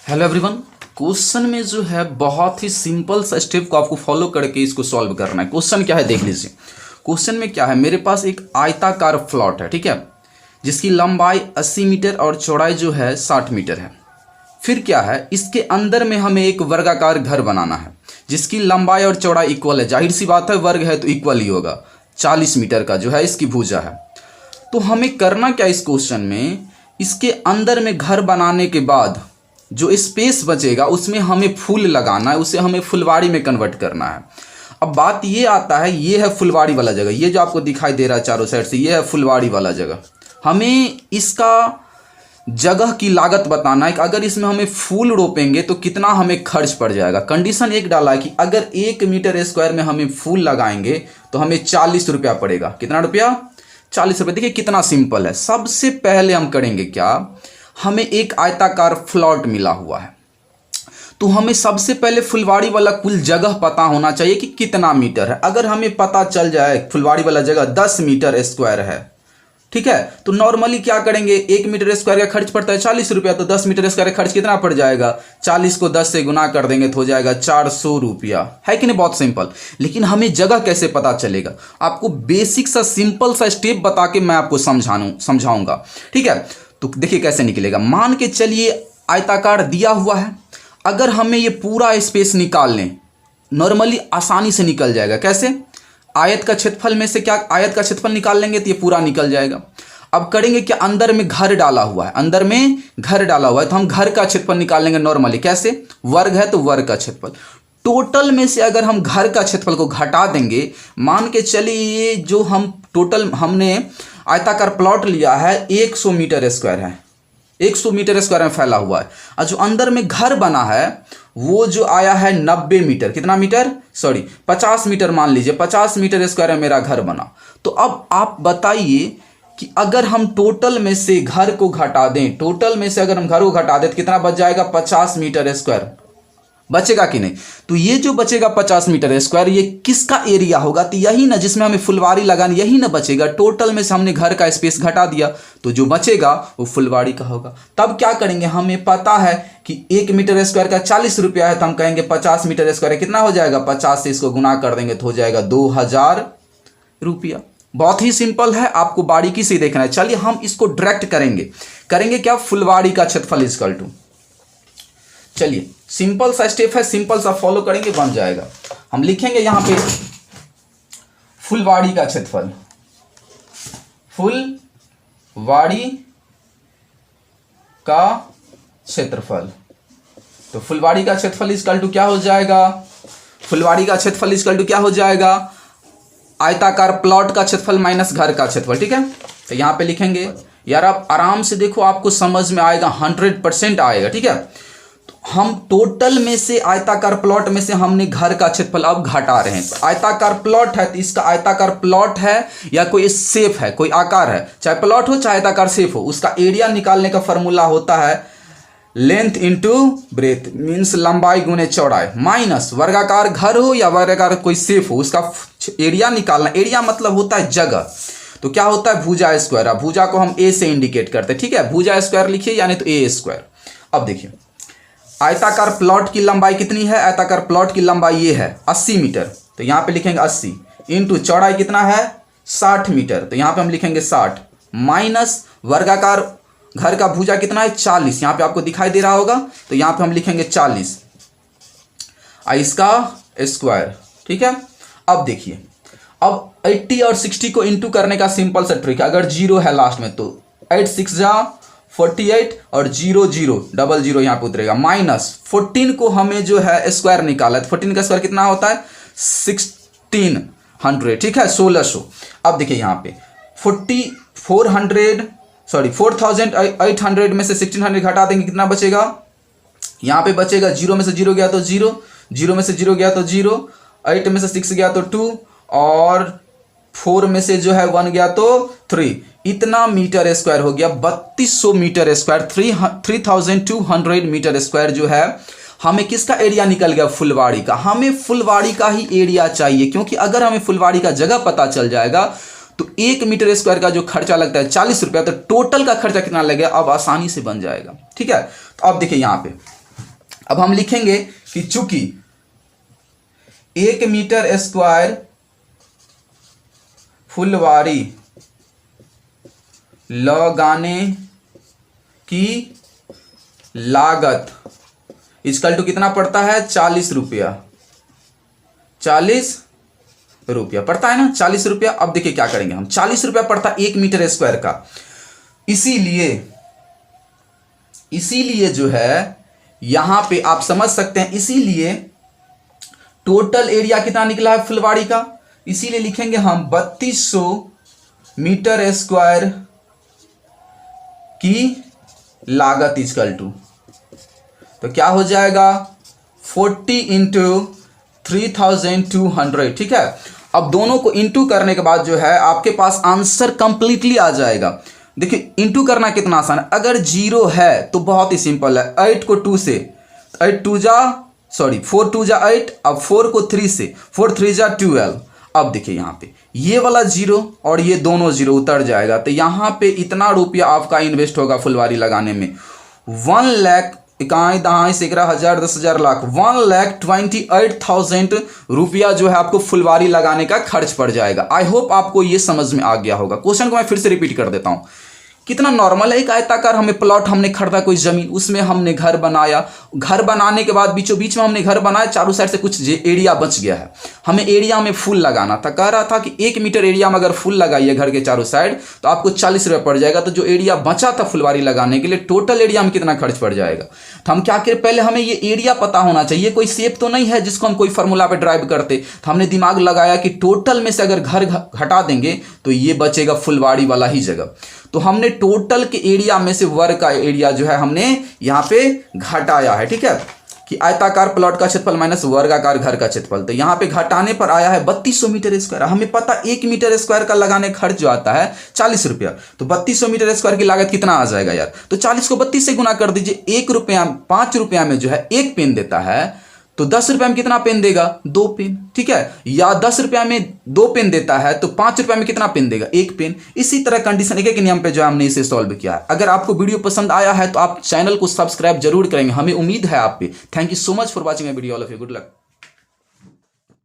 Hello everyone. Question में जो है बहुत ही सिंपल सा स्टेप को आपको फॉलो करके इसको सॉल्व करना है। क्वेश्चन क्या है देख लीजिए। क्वेश्चन में क्या है, मेरे पास एक आयताकार प्लॉट है, ठीक है, जिसकी लंबाई 80 मीटर और चौड़ाई जो है 60 मीटर है। फिर क्या है, इसके अंदर में हमें एक वर्गाकार घर बनाना है जिसकी लंबाई और चौड़ाई इक्वल है। जाहिर सी बात है, वर्ग है तो इक्वल ही होगा। 40 मीटर का जो है इसकी भुजा है। तो हमें करना क्या इस क्वेश्चन में, इसके अंदर में घर बनाने के बाद जो स्पेस बचेगा उसमें हमें फूल लगाना है, उसे हमें फुलवाड़ी में कन्वर्ट करना है। अब बात ये आता है, ये है फुलवाड़ी वाला जगह, ये जो आपको दिखाई दे रहा है चारों साइड से, ये है फुलवाड़ी वाला जगह। हमें इसका जगह की लागत बताना है कि अगर इसमें हमें फूल रोपेंगे तो कितना हमें खर्च पड़ जाएगा। कंडीशन एक डाला है कि अगर 1 मीटर स्क्वायर में हमें फूल लगाएंगे तो हमें 40 रुपया पड़ेगा। कितना रुपया? 40 रुपये। देखिए कितना सिंपल है। सबसे पहले हम करेंगे क्या, हमें एक आयताकार प्लॉट मिला हुआ है तो हमें सबसे पहले फुलवाड़ी वाला कुल जगह पता होना चाहिए कि कितना मीटर है। अगर हमें पता चल जाए फुलवाड़ी वाला जगह 10 मीटर स्क्वायर है, ठीक है, तो नॉर्मली क्या करेंगे, 1 मीटर स्क्वायर का खर्च पड़ता है 40 रुपया, तो 10 मीटर स्क्वायर का खर्च कितना पड़ जाएगा, 40 को 10 से गुना कर देंगे तो हो जाएगा 400 रुपया। है कि नहीं? बहुत सिंपल। लेकिन हमें जगह कैसे पता चलेगा, आपको बेसिक सा सिंपल सा स्टेप बता के मैं आपको समझाऊंगा, ठीक है। तो देखिए कैसे निकलेगा। मान के चलिए आयताकार दिया हुआ है, अगर हमें ये पूरा स्पेस निकाल लें, नॉर्मली आसानी से निकल जाएगा। कैसे? आयत का क्षेत्रफल में से क्या आयत का क्षेत्रफल निकाल लेंगे तो ये पूरा निकल जाएगा। अब करेंगे क्या, अंदर में घर डाला हुआ है, अंदर में घर डाला हुआ है तो हम घर का क्षेत्रफल निकाल लेंगे नॉर्मली। कैसे? वर्ग है तो वर्ग का क्षेत्रफल। टोटल में से अगर हम घर का क्षेत्रफल को घटा देंगे, मान के चलिए जो हम टोटल हमने आयताकार प्लॉट लिया है 100 मीटर स्क्वायर है, 100 मीटर स्क्वायर में फैला हुआ है, और जो अंदर में घर बना है वो जो आया है 90 मीटर। कितना मीटर? 50 मीटर मान लीजिए, 50 मीटर स्क्वायर में मेरा घर बना। तो अब आप बताइए कि अगर हम टोटल में से घर को घटा दें, टोटल में से अगर हम घर को घटा दें तो कितना बच जाएगा? 50 मीटर स्क्वायर बचेगा कि नहीं? तो ये जो बचेगा 50 मीटर स्क्वायर, ये किसका एरिया होगा? तो यही ना जिसमें हमें फुलवाड़ी लगानी, यही ना बचेगा। टोटल में से हमने घर का स्पेस घटा दिया तो जो बचेगा वो फुलवाड़ी का होगा। तब क्या करेंगे, हमें पता है कि 1 मीटर स्क्वायर का 40 रुपया है, तो हम कहेंगे 50 मीटर स्क्वायर कितना हो जाएगा, 50 से इसको गुना कर देंगे तो हो जाएगा 2000 रुपया। बहुत ही सिंपल है, आपको बारीकी से देखना है। चलिए हम इसको डायरेक्ट करेंगे क्या, फुलवाड़ी का क्षेत्रफल इक्वल टू, चलिए सिंपल सा स्टेप है, सिंपल सा फॉलो करेंगे बन जाएगा। हम लिखेंगे यहां पे फुलवाड़ी का क्षेत्रफल, फुलवाड़ी का क्षेत्रफल। तो फुलवाड़ी का क्षेत्रफल इक्वल टू क्या हो जाएगा, फुलवाड़ी का क्षेत्रफल इक्वल टू क्या हो जाएगा, आयताकार प्लॉट का क्षेत्रफल माइनस घर का क्षेत्रफल। ठीक है, तो यहां पे लिखेंगे। यार आप आराम से देखो, आपको समझ में आएगा, 100% आएगा। ठीक है, हम टोटल में से आयताकार प्लॉट में से हमने घर का क्षेत्रफल अब घटा रहे हैं। तो आयताकार प्लॉट है तो इसका आयताकार प्लॉट है या कोई शेप है, कोई आकार है, चाहे प्लॉट हो चाहे आयताकार शेप हो, उसका एरिया निकालने का फॉर्मूला होता है लेंथ इनटू ब्रेथ, मींस लंबाई गुने चौड़ाई, माइनस वर्गाकार घर हो या वर्गाकार कोई शेप हो, उसका एरिया निकालना। एरिया मतलब होता है जगह, तो क्या होता है भुजा स्क्वायर। भुजा को हम ए से इंडिकेट करते हैं। ठीक है, भुजा स्क्वायर लिखिए यानी तो ए स्क्वायर। अब देखिए आयताकार प्लॉट की लंबाई कितनी है, आयताकार प्लॉट की लंबाई ये है 80 मीटर, तो यहां पे लिखेंगे 80 इंटू चौड़ाई कितना है 60 मीटर, तो यहां पे हम लिखेंगे 60 माइनस वर्गाकार घर का भुजा कितना है 40, यहां पे आपको दिखाई दे रहा होगा, तो यहां पे हम लिखेंगे 40 इसका स्क्वायर। ठीक है, अब देखिए, अब 80 और 60 को इंटू करने का सिंपल सा ट्रिक है। अगर 0 है लास्ट में तो 8 6 जा 48 और 0 0 डबल 0 यहाँ पे उतरेगा, माइनस 14 को हमें जो है स्क्वायर निकाला है, 14 का स्क्वायर कितना होता है 1600। ठीक है, 1600। अब देखिए यहाँ पे 4800 में से 1600 घटा देंगे, कितना बचेगा, यहाँ पे बचेगा 0 में से 0 गया तो 0, 0 में से 0 गया तो 0, 8 में से 6 गया तो 2 और 4 में से जो है 1 गया तो 3। इतना मीटर स्क्वायर हो गया, 3200 मीटर स्क्वायर, 3200 मीटर स्क्वायर जो है हमें किसका एरिया निकल गया, फुलवाड़ी का। हमें फुलवाड़ी का ही एरिया चाहिए, क्योंकि अगर हमें फुलवाड़ी का जगह पता चल जाएगा तो 1 मीटर स्क्वायर का जो खर्चा लगता है 40 रुपया, तो टोटल का खर्चा कितना लगेगा अब आसानी से बन जाएगा। ठीक है, तो अब देखिए यहाँ पे अब हम लिखेंगे कि चूंकि 1 मीटर स्क्वायर फुलवारी लगाने की लागत इक्वल टू कितना पड़ता है, 40 रुपया। 40 रुपया पड़ता है ना, 40 रुपया। अब देखिए क्या करेंगे हम, 40 रुपया पड़ता है 1 मीटर स्क्वायर का, इसीलिए जो है यहां पे आप समझ सकते हैं, इसीलिए टोटल एरिया कितना निकला है फुलवाड़ी का, इसीलिए लिखेंगे हम 3200 मीटर स्क्वायर की लागत इक्वल टू, तो क्या हो जाएगा 40 इंटू 3200, ठीक है। अब दोनों को इंटू करने के बाद जो है आपके पास आंसर कंप्लीटली आ जाएगा। देखिए इंटू करना कितना आसान है, अगर 0 है तो बहुत ही सिंपल है, 8 को 2 से, 4 2 जा 8, अब 4 को 3 से, 4 3 जा 12। अब देखिए यहाँ पे ये वाला 0 और ये दोनों 0 उतर जाएगा, तो यहाँ पे इतना रुपया आपका इन्वेस्ट होगा फुलवारी लगाने में, 1 लाख 11,000 10,000 लाख 1,28,000 रुपया जो है आपको फुलवारी लगाने का खर्च पड़ जाएगा। आई होप आपको ये समझ में आ गया होगा। क्वेश्चन को मैं फिर से रिपीट कर देता हूँ, कितना नॉर्मल है, एक आयताकार हमें प्लॉट हमने खरीदा कोई जमीन, उसमें हमने घर बनाया, घर बनाने के बाद बीचों बीच में हमने घर बनाया, चारों साइड से कुछ एरिया बच गया है, हमें एरिया में फूल लगाना था, कह रहा था कि 1 मीटर एरिया में अगर फूल लगाइए घर के चारों साइड तो आपको 40 रुपये पड़ जाएगा। तो जो एरिया बचा था फुलवारी लगाने के लिए, टोटल एरिया में कितना खर्च पड़ जाएगा, तो हम क्या करें, पहले हमें ये एरिया पता होना चाहिए, कोई शेप तो नहीं है जिसको हम कोई फार्मूला पे ड्राइव करते, तो हमने दिमाग लगाया कि टोटल में से अगर घर हटा देंगे तो ये बचेगा फुलवाड़ी वाला ही जगह, तो हमने टोटल के एरिया में से वर्ग का एरिया जो है हमने यहाँ पे घटाया है, ठीक है, कि आयताकार प्लॉट का क्षेत्रफल माइनस वर्गाकार घर का क्षेत्रफल, तो यहाँ पे घटाने पर आया है 3200 मीटर स्क्वायर। हमें पता 1 मीटर स्क्वायर का लगाने खर्च जो आता है 40 रुपया, तो 3200 मीटर स्क्वायर की लागत कितना आ जाएगा यार, तो 40 को 32 से गुना कर दीजिए, 1 रुपया 5 रुपया में जो है 1 पेन देता है, तो 10 रुपया में कितना पेन देगा, 2 पेन, ठीक है, या 10 रुपया में 2 पेन देता है तो 5 रुपया में कितना पेन देगा, 1 पेन। इसी तरह कंडीशन एक नियम पे जो है हमने इसे सॉल्व किया है। अगर आपको वीडियो पसंद आया है तो आप चैनल को सब्सक्राइब जरूर करेंगे, हमें उम्मीद है आप पे। Thank you so much for watching my video, all of you, good luck.